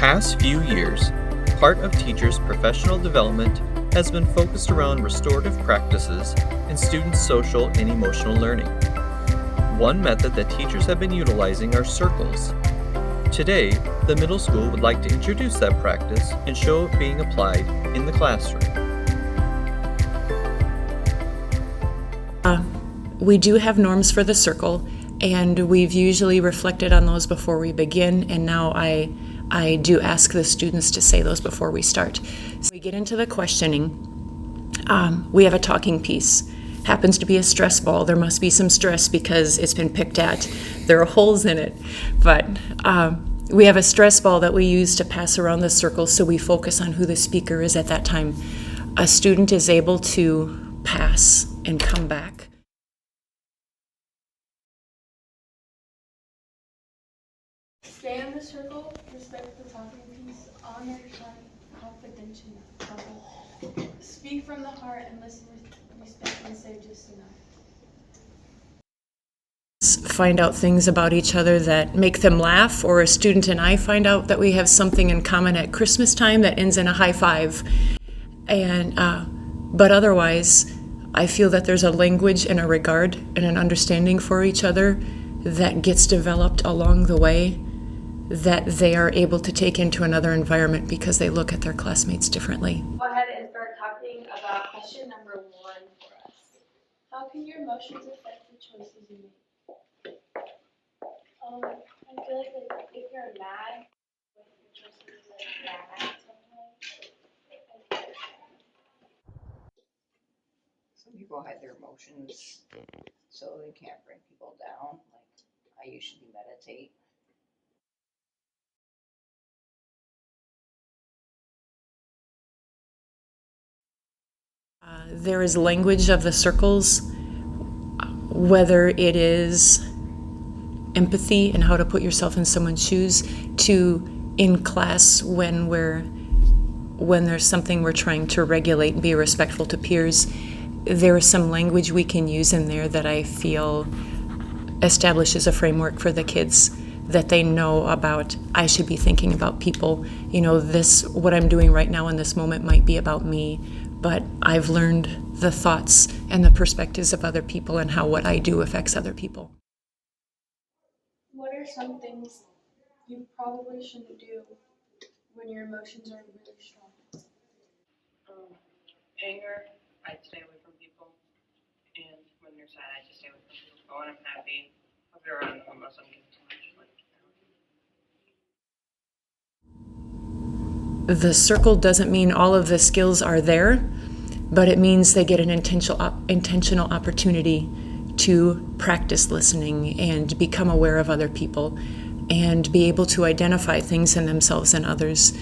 past few years, part of teachers' professional development has been focused around restorative practices in students' social and emotional learning. One method that teachers have been utilizing are circles. Today, the middle school would like to introduce that practice and show it being applied in the classroom. We do have norms for the circle, and we've usually reflected on those before we begin, and now I do ask the students to say those before we start. So we get into the questioning. We have a talking piece. Happens to be a stress ball. There must be some stress because it's been picked at. There are holes in it. But we have a stress ball that we use to pass around the circle, so we focus on who the speaker is at that time. A student is able to pass and come back. Stay in the circle, respect the talking piece, honor confidentiality. Speak from the heart and listen with respect and say just enough. Find out things about each other that make them laugh, or a student and I find out that we have something in common at Christmas time that ends in a high five. And but otherwise, I feel that there's a language and a regard and an understanding for each other that gets developed along the way, that they are able to take into another environment because they look at their classmates differently. Go ahead and start talking about question number 1 for us. How can your emotions affect the choices you make? I feel like if you're mad, with your choices like bad sometimes. Some people hide their emotions so they can't bring people down. Like, I usually meditate. There is language of the circles, whether it is empathy and how to put yourself in someone's shoes, to in class when there's something we're trying to regulate and be respectful to peers. There is some language we can use in there that I feel establishes a framework for the kids, that they know about. I should be thinking about people. You know, what I'm doing right now in this moment might be about me, but I've learned the thoughts and the perspectives of other people and how what I do affects other people. What are some things you probably shouldn't do when your emotions are really strong? Anger, I'd stay away from people, and when they're sad, I just stay away from people. But when I'm happy, I'll be around them unless I'm getting too much. The circle doesn't mean all of the skills are there, but it means they get an intentional opportunity to practice listening and become aware of other people and be able to identify things in themselves and others.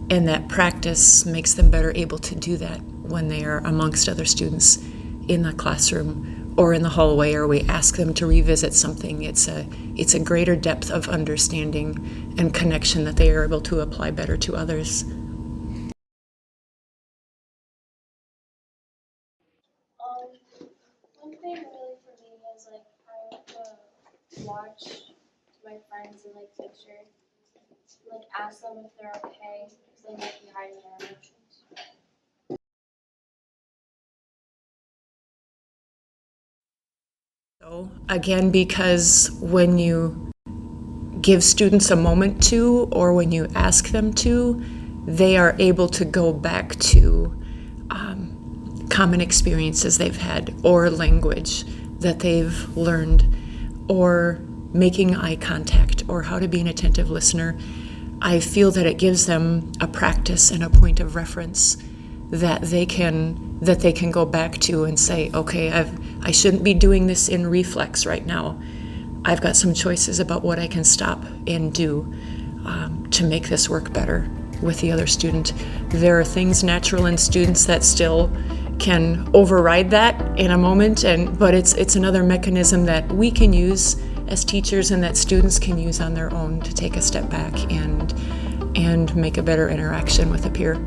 And that practice makes them better able to do that when they are amongst other students in the classroom or in the hallway, or we ask them to revisit something. It's a greater depth of understanding and connection that they are able to apply better to others. One thing really for me is like I have to watch my friends and like picture, like ask them if they're okay because they might be hiding their emotions. So again, because when you give students a moment to, or when you ask them to, they are able to go back to common experiences they've had, or language that they've learned, or making eye contact, or how to be an attentive listener. I feel that it gives them a practice and a point of reference that they can go back to and say, okay, I shouldn't be doing this in reflex right now. I've got some choices about what I can stop and do to make this work better with the other student. There are things natural in students that still can override that in a moment, but it's another mechanism that we can use as teachers and that students can use on their own to take a step back and make a better interaction with a peer.